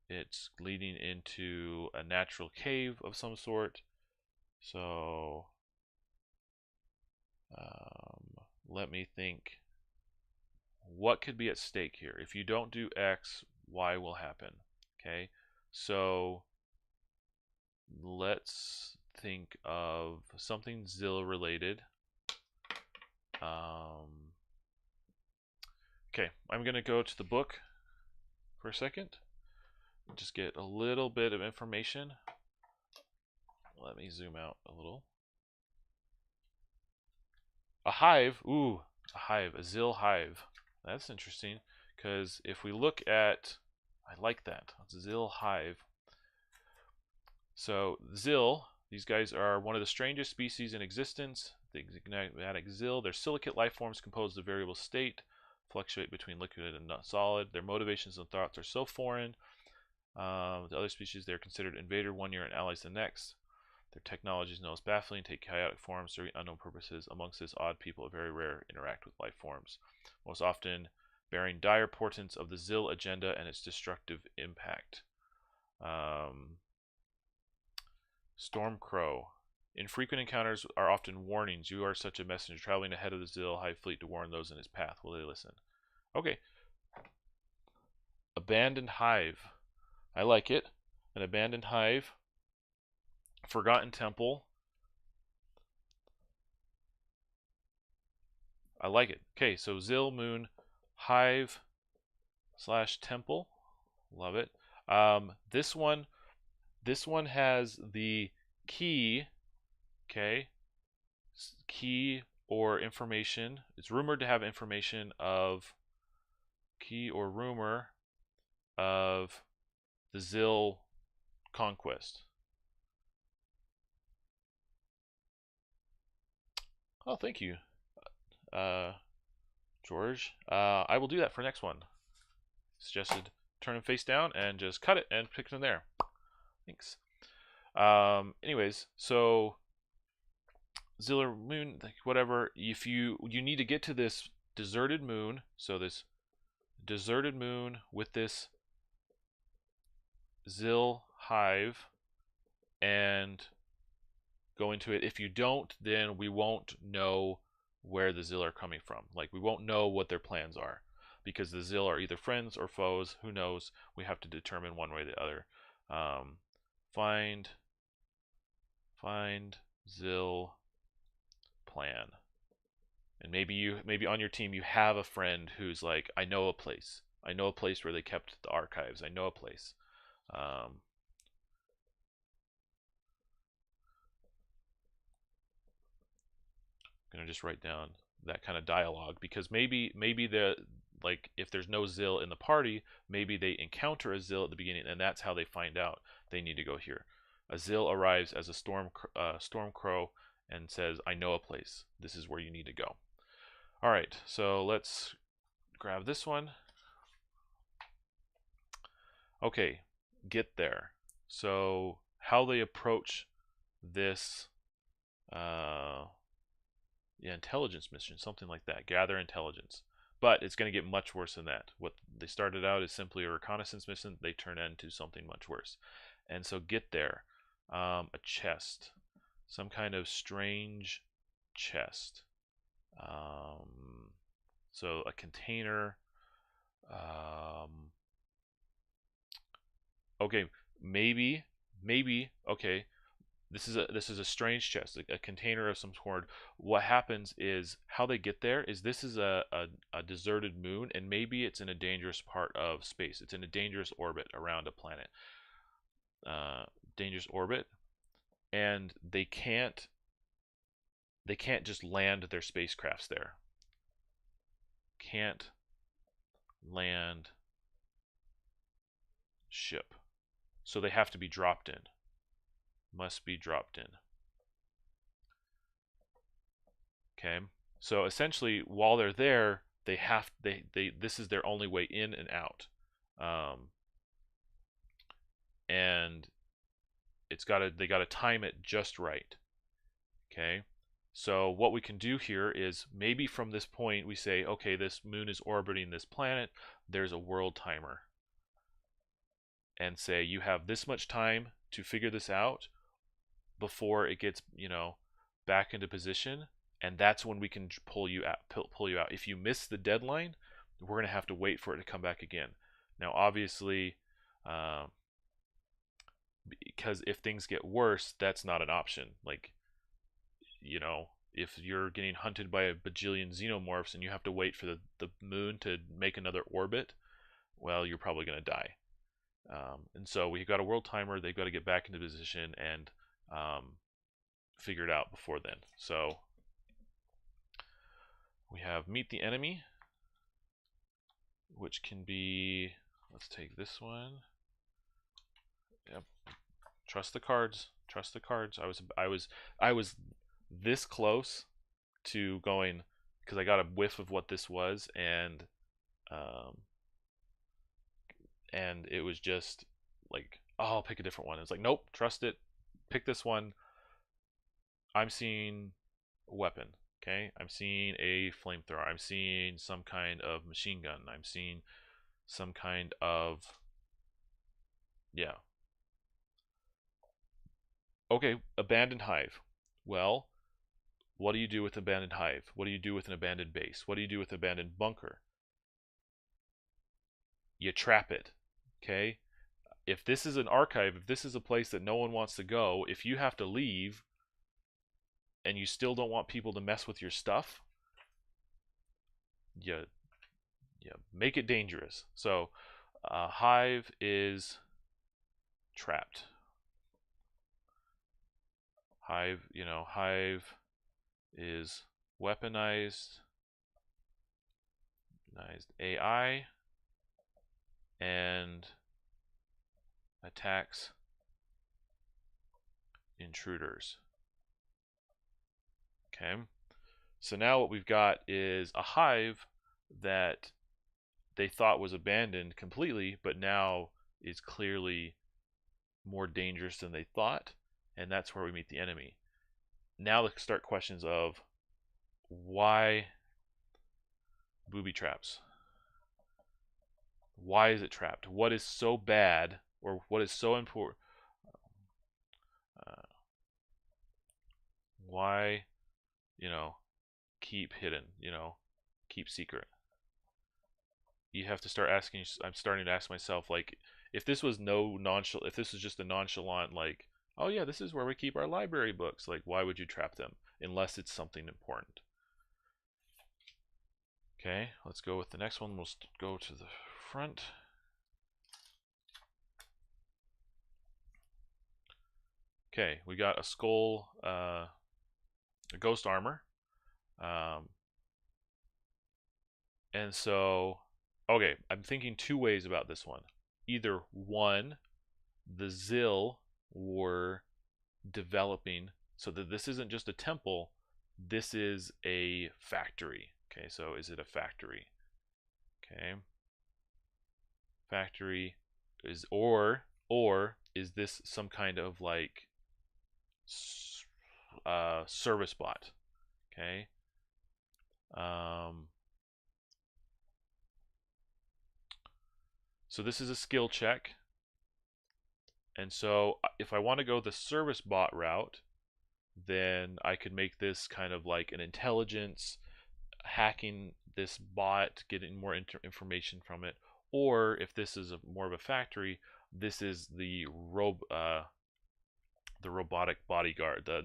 A: it's leading into a natural cave of some sort. So let me think. What could be at stake here? If you don't do X, Y will happen. Okay, so let's think of something Zill related. Okay, I'm going to go to the book for a second. Just get a little bit of information. Let me zoom out a little. A hive, ooh, a hive, a Zill hive. That's interesting, because if we look at, I like that, Zill hive. So Zill, these guys are one of the strangest species in existence. The enigmatic Zill, they're silicate life forms composed of variable state, fluctuate between liquid and not solid. Their motivations and thoughts are so foreign. The other species, they're considered invader one year and allies the next. Their technology is known as baffling, take chaotic forms, serving unknown purposes. Amongst this odd people, very rare, interact with life forms, most often bearing dire portents of the Zill agenda and its destructive impact. Stormcrow. Infrequent encounters are often warnings. You are such a messenger, traveling ahead of the Zill hive fleet to warn those in his path. Will they listen? Okay. Abandoned hive. I like it. An abandoned hive. Forgotten temple. I like it. Okay, so Zill, moon, hive / temple. Love it. This one has the key. Okay, key or information. It's rumored to have information of key or rumor of the Zill conquest. Oh, thank you, George. I will do that for next one. Suggested turn them face down and just cut it and pick them there. Thanks. Anyways, so Ziller moon, like whatever. If you need to get to this deserted moon, so this deserted moon with this Zill hive, and go into it. If you don't, then we won't know where the Zill are coming from. Like, we won't know what their plans are, because the Zill are either friends or foes. Who knows? We have to determine one way or the other. Find Zill plan. And maybe on your team you have a friend who's like, I know a place where they kept the archives. I know a place. I'm gonna just write down that kind of dialogue, because maybe the, like, if there's no Zill in the party, maybe they encounter a Zill at the beginning, and that's how they find out they need to go here. A Zill arrives as a storm crow and says, I know a place. This is where you need to go. All right, so let's grab this one. Okay, get there. So how they approach this intelligence mission, something like that. Gather intelligence. But it's going to get much worse than that. What they started out as simply a reconnaissance mission, they turn into something much worse. And so get there. A chest. Some kind of strange chest. So a container. Okay, maybe, okay, this is a strange chest, a container of some sort. What happens is, how they get there is, this is a deserted moon, and maybe it's in a dangerous part of space. It's in a dangerous orbit around a planet. Dangerous orbit, and they can't just land their spacecrafts there. Can't land ship. So they have to be dropped in. Must be dropped in. Okay. So essentially, while they're there, this is their only way in and out, and they gotta time it just right. Okay, so what we can do here is maybe from this point we say, okay, this moon is orbiting this planet. There's a world timer, and say you have this much time to figure this out before it gets back into position, and that's when we can pull you out. If you miss the deadline, we're gonna have to wait for it to come back again. Now, obviously, because if things get worse, that's not an option. Like, if you're getting hunted by a bajillion xenomorphs and you have to wait for the moon to make another orbit, well, you're probably gonna die. And so we've got a world timer. They've got to get back into position and figure it out before then. So we have meet the enemy, which can be, let's take this one. Yep. Trust the cards. Trust the cards. I was this close to going, because I got a whiff of what this was, and it was just like, oh, I'll pick a different one. It's like, nope, trust it. Pick this one. I'm seeing a weapon. Okay, I'm seeing a flamethrower. I'm seeing some kind of machine gun. I'm seeing some kind of, yeah. Okay, abandoned hive. Well, what do you do with abandoned hive? What do you do with an abandoned base? What do you do with abandoned bunker? You trap it. Okay, if this is an archive, if this is a place that no one wants to go, if you have to leave and you still don't want people to mess with your stuff, you make it dangerous. So hive is trapped. Hive is weaponized AI and attacks intruders. Okay, so now what we've got is a hive that they thought was abandoned completely, but now is clearly more dangerous than they thought, and that's where we meet the enemy. Now let's start questions of why booby traps? Why is it trapped? What is so bad, or what is so important? Why, keep hidden, keep secret? You have to start asking. I'm starting to ask myself, like, if this was if this was just a nonchalant, like, oh yeah, this is where we keep our library books, like, why would you trap them unless it's something important? Okay, let's go with the next one. We'll go to the front. Okay, we got a skull, a ghost armor, and so, okay, I'm thinking two ways about this one. Either one, the Zill were developing so that this isn't just a temple, this is a factory. Okay, so is it a factory? Okay, factory is, or is this some kind of like service bot? Okay, so this is a skill check, and so if I want to go the service bot route, then I could make this kind of like an intelligence, hacking this bot, getting more information from it. Or if this is more of a factory, this is the robotic bodyguard, the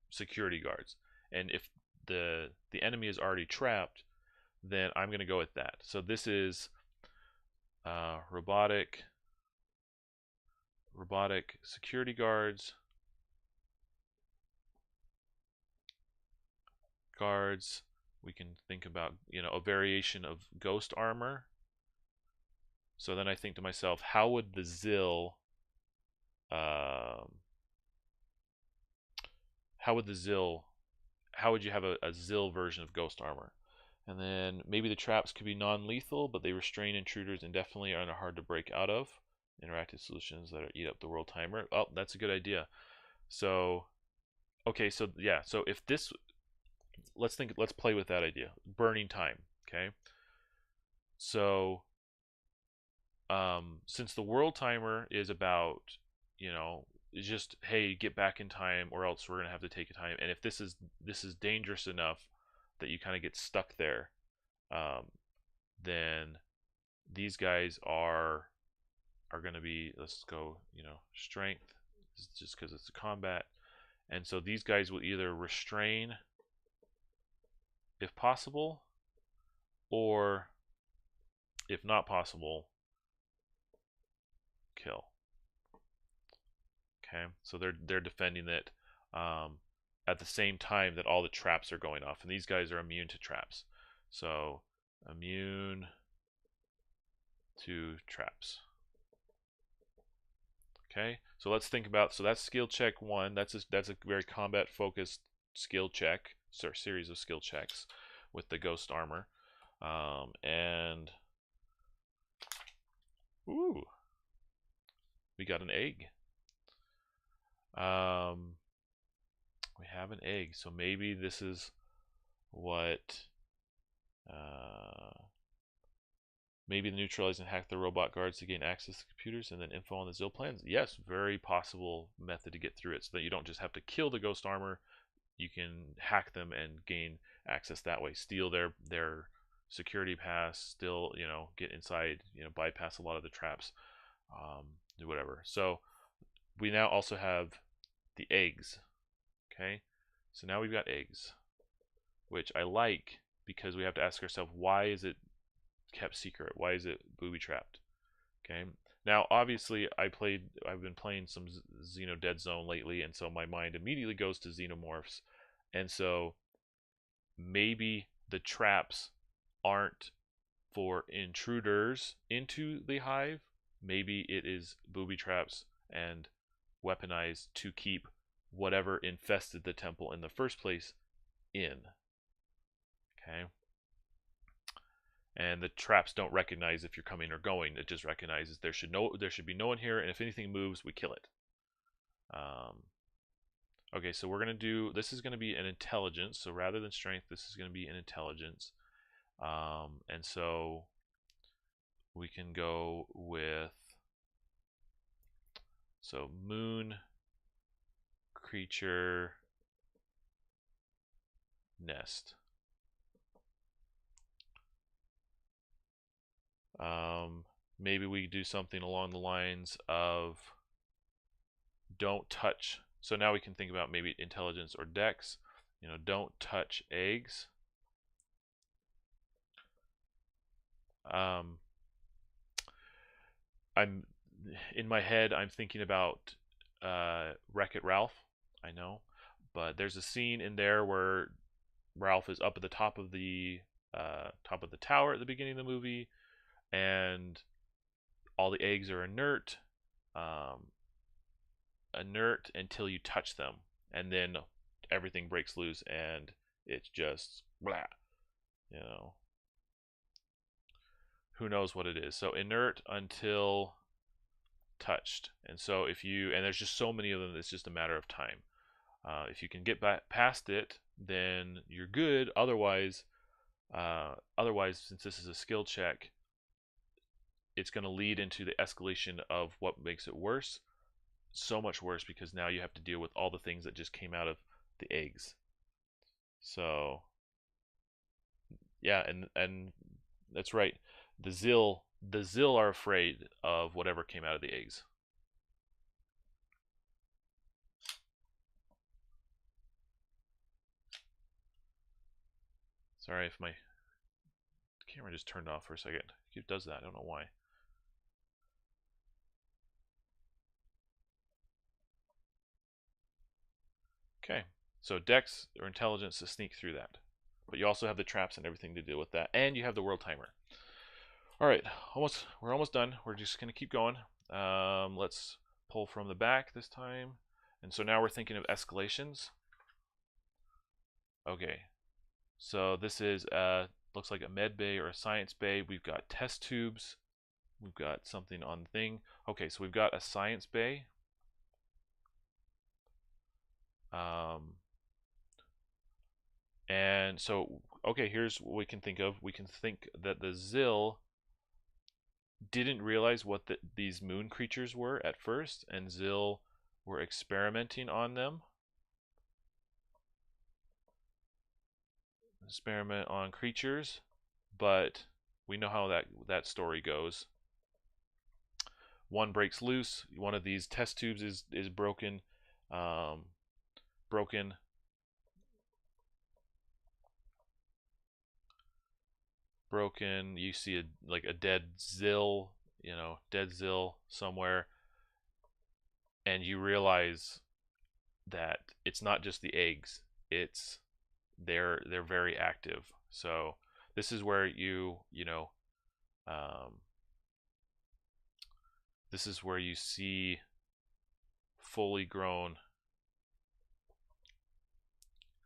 A: security guards. And if the enemy is already trapped, then I'm going to go with that. So this is robotic security guards. We can think about, a variation of ghost armor. So then I think to myself, how would the Zill how would you have a Zill version of Ghost Armor? And then maybe the traps could be non-lethal, but they restrain intruders indefinitely and are hard to break out of. Interactive solutions that eat up the world timer. Oh, that's a good idea. So, okay, so yeah, so if this, let's play with that idea. Burning time, okay? So, since the world timer is about, it's just, hey, get back in time or else we're gonna have to take a time. And if this is dangerous enough that you kind of get stuck there, then these guys are going to be, let's go, strength, just because it's a combat. And so these guys will either restrain if possible, or if not possible, kill. Okay, so they're defending it at the same time that all the traps are going off, and these guys are immune to traps. So immune to traps. Okay, so let's think about, so that's skill check 1. That's a very combat focused skill check, series of skill checks with the Ghost Armor. And ooh, we got an egg. We have an egg, so maybe this is what maybe neutralize and hack the robot guards to gain access to computers and then info on the Zill plans. Yes, very possible method to get through it, so that you don't just have to kill the Ghost Armor. You can hack them and gain access that way. Steal their security pass. Still, get inside. Bypass a lot of the traps. Do whatever. So we now also have the eggs. Okay, so now we've got eggs, which I like because we have to ask ourselves, why is it kept secret? Why is it booby trapped? Okay, now obviously I've been playing some Xeno Dead Zone lately, and so my mind immediately goes to xenomorphs, and so maybe the traps aren't for intruders into the hive. Maybe it is booby traps and weaponized to keep whatever infested the temple in the first place in. Okay, and the traps don't recognize if you're coming or going. It just recognizes there should be no one here, and if anything moves, we kill it. Okay, so we're gonna do, this is gonna be an intelligence. So rather than strength, this is gonna be an intelligence. And so we can go with, so moon creature nest. Maybe we do something along the lines of don't touch. So now we can think about maybe intelligence or dex. Don't touch eggs. I'm in my head, I'm thinking about Wreck-It Ralph. I know, but there's a scene in there where Ralph is up at the top of the tower at the beginning of the movie, and all the eggs are inert until you touch them, and then everything breaks loose and it's just blah. Who knows what it is. So inert until touched. And so and there's just so many of them, it's just a matter of time. If you can get past it, then you're good. Otherwise, since this is a skill check, it's going to lead into the escalation of what makes it worse. So much worse, because now you have to deal with all the things that just came out of the eggs. So yeah, and that's right. The Zill are afraid of whatever came out of the eggs. Sorry if my camera just turned off for a second. It does that. I don't know why. Okay, so dex or intelligence to sneak through that. But you also have the traps and everything to deal with that, and you have the world timer. All right, we're almost done. We're just gonna keep going. Let's pull from the back this time. And so now we're thinking of escalations. Okay, so this is looks like a med bay or a science bay. We've got test tubes. We've got something on the thing. Okay, so we've got a science bay. And so, okay, here's what we can think of. We can think that the Zill didn't realize what these moon creatures were at first, and Zill were experimenting on them. Experiment on creatures, but we know how that story goes. One breaks loose. One of these test tubes is broken. Broken. You see a dead Zill, dead Zill somewhere, and you realize that it's not just the eggs. It's they're very active. So this is where this is where you see fully grown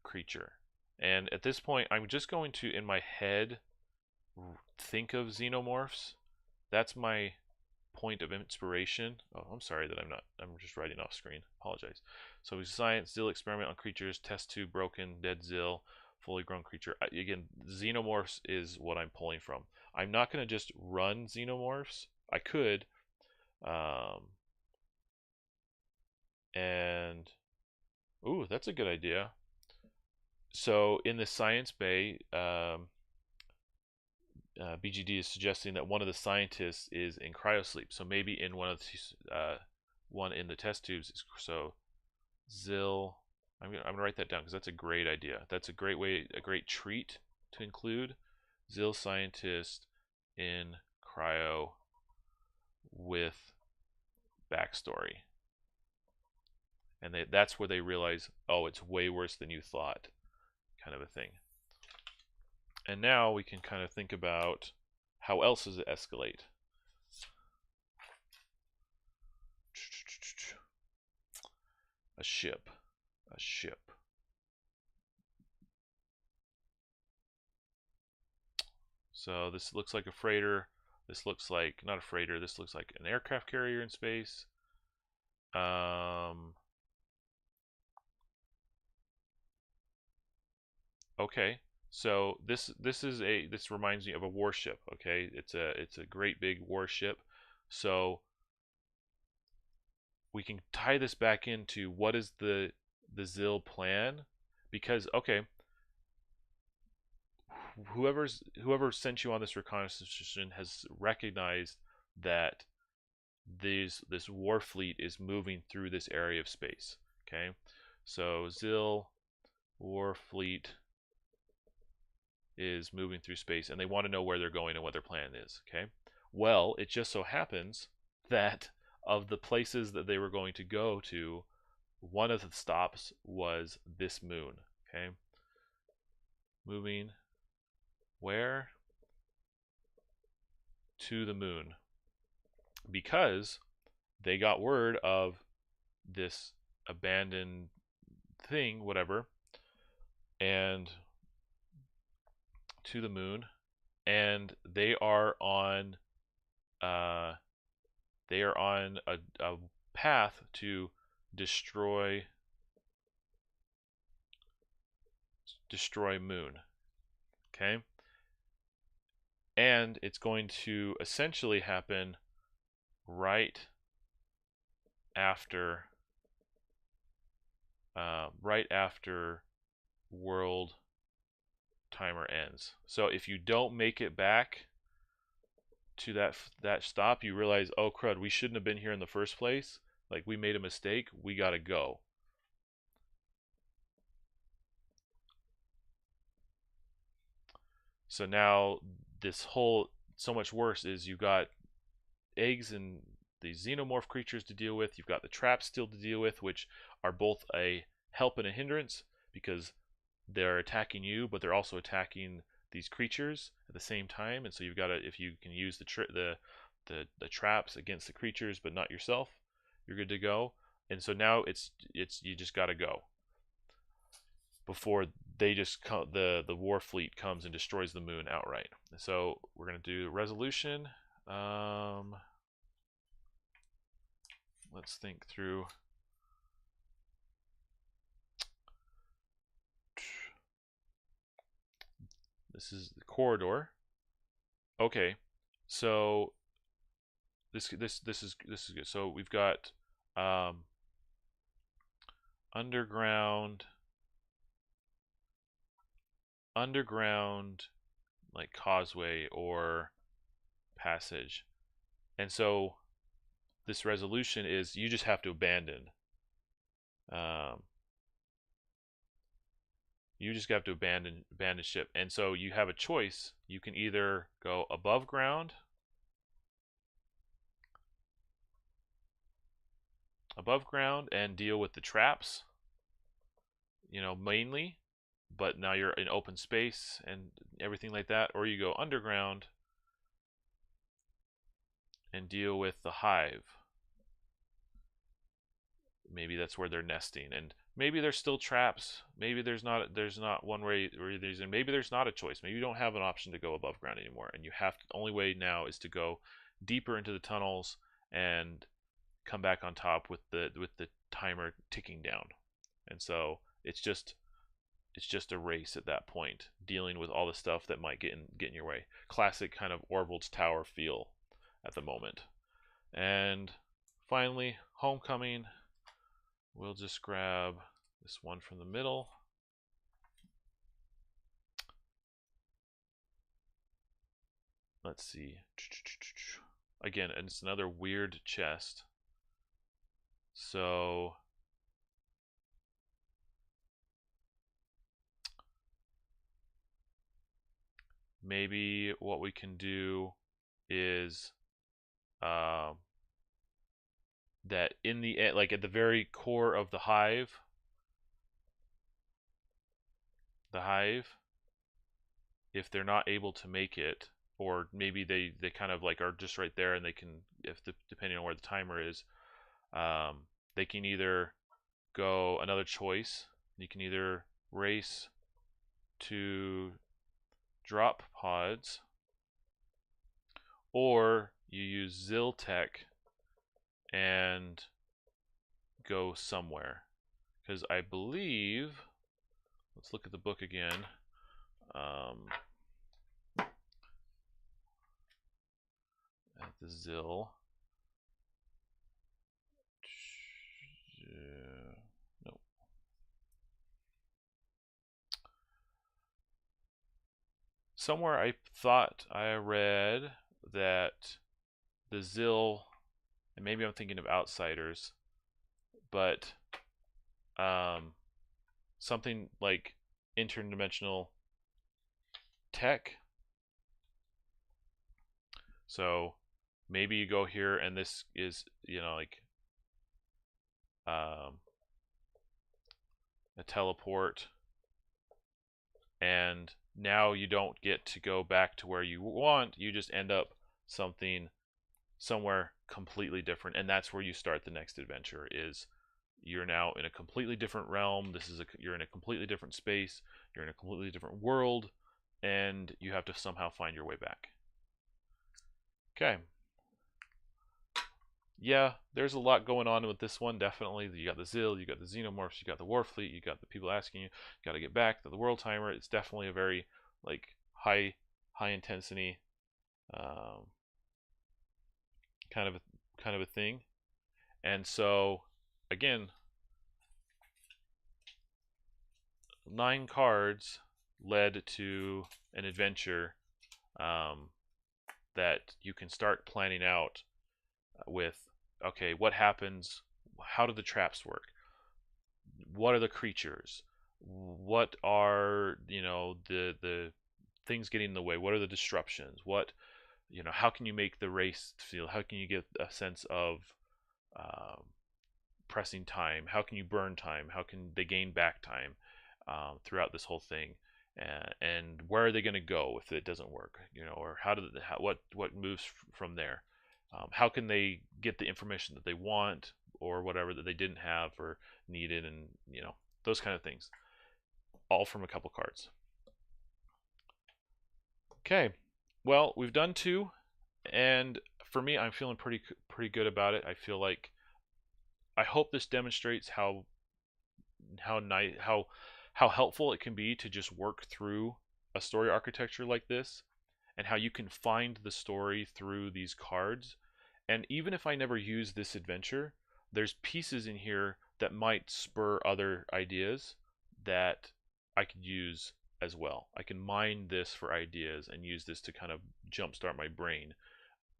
A: creature. And at this point, I'm just going to, in my head, think of xenomorphs. That's my point of inspiration. Oh, I'm sorry that I'm just writing off screen. Apologize. So science, Zill experiment on creatures, test tube broken, dead Zill, fully grown creature. Again, xenomorphs is what I'm pulling from. I'm not going to just run xenomorphs. I could. And ooh, that's a good idea. So in the science bay, BGD is suggesting that one of the scientists is in cryosleep. So maybe in one of the one in the test tubes. So Zill, I'm gonna write that down because that's a great idea. That's a great treat to include. Zill scientist in cryo with backstory, and that's where they realize, oh, it's way worse than you thought, kind of a thing. And now we can kind of think about how else does it escalate. A ship. So this looks like a freighter. This looks like, not a freighter, this looks like an aircraft carrier in space. Okay, so this reminds me of a warship. Okay, it's a great big warship. So we can tie this back into what is the Zill plan, because okay, whoever sent you on this reconnaissance mission has recognized that this war fleet is moving through this area of space. Okay, so Zill war fleet is moving through space, and they want to know where they're going and what their plan is. Okay, well, it just so happens that of the places that they were going to go to, one of the stops was this moon. Okay, moving where? To the moon, because they got word of this abandoned thing, whatever, and to the moon, and they are on a path to destroy moon. Okay, and it's going to essentially happen right after world timer ends. So if you don't make it back to that stop, you realize, oh crud, we shouldn't have been here in the first place. Like, we made a mistake. We gotta go. So now this whole, so much worse is you've got eggs and the xenomorph creatures to deal with. You've got the traps still to deal with, which are both a help and a hindrance because they're attacking you, but they're also attacking these creatures at the same time. And so you've got to, if you can use the traps against the creatures but not yourself, you're good to go. And so now it's you just got to go before they just the war fleet comes and destroys the moon outright. So we're gonna do resolution. Let's think through. This is the corridor. Okay, so this is good. So we've got underground like causeway or passage, and so this resolution is you just have to abandon. You just have to abandon ship, and so you have a choice. You can either go above ground, and deal with the traps, mainly, but now you're in open space and everything like that, or you go underground and deal with the hive. Maybe that's where they're nesting, and maybe there's still traps. Maybe there's not one way, or maybe there's not a choice. Maybe you don't have an option to go above ground anymore, and you have to, the only way now is to go deeper into the tunnels and come back on top with the timer ticking down. And so it's just a race at that point, dealing with all the stuff that might get in your way. Classic kind of Orville's Tower feel at the moment. And finally, homecoming. We'll just grab this one from the middle. Let's see. Again, and it's another weird chest. So maybe what we can do is that in the end, like at the very core of the hive, if they're not able to make it, or maybe they kind of like are just right there and they can, depending on where the timer is, they can either go another choice. You can either race to drop pods, or you use Ziltech and go somewhere. Because I believe, let's look at the book again. At the Zil. Nope. Somewhere I thought I read that the Zil, and maybe I'm thinking of Outsiders, but something like interdimensional tech. So maybe you go here and this is, like a teleport, and now you don't get to go back to where you want. You just end up somewhere completely different, and that's where you start the next adventure. Is you're now in a completely different realm. You're in a completely different space. You're in a completely different world, and you have to somehow find your way back. Okay. Yeah, there's a lot going on with this one, definitely. You got the Zil, you got the Xenomorphs, you got the Warfleet, you got the people asking you got to get back to the World Timer. It's definitely a very like high intensity kind of a thing. And so again, 9 cards led to an adventure that you can start planning out with. Okay, what happens? How do the traps work? What are the creatures? What are the things getting in the way? What are the disruptions? How can you make the race feel? How can you get a sense of pressing time? How can you burn time? How can they gain back time throughout this whole thing? And where are they going to go if it doesn't work? Or what moves from there? How can they get the information that they want, or whatever that they didn't have or needed, and those kind of things. all from a couple cards. Okay, well, we've done 2, and for me, I'm feeling pretty good about it. I feel like I hope this demonstrates how helpful it can be to just work through a story architecture like this, and how you can find the story through these cards. And even if I never use this adventure, there's pieces in here that might spur other ideas that I could use as well. I can mine this for ideas and use this to kind of jumpstart my brain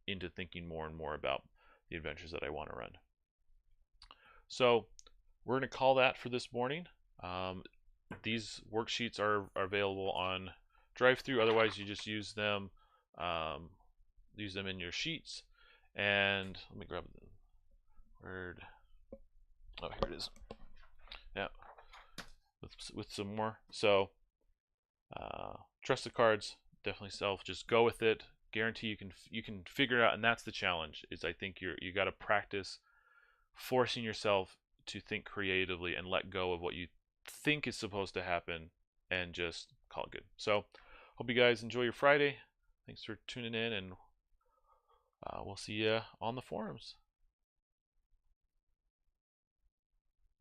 A: into thinking more and more about the adventures that I want to run. So we're going to call that for this morning. These worksheets are available on DriveThru. Otherwise, you just use them in your sheets. And let me grab the word. Oh, here it is. Yeah, with some more. So trust the cards. Definitely self. Just go with it. Guarantee you can figure it out. And that's the challenge. Is I think you got to practice forcing yourself to think creatively and let go of what you think is supposed to happen and just call it good. So hope you guys enjoy your Friday. Thanks for tuning in, and we'll see you on the forums.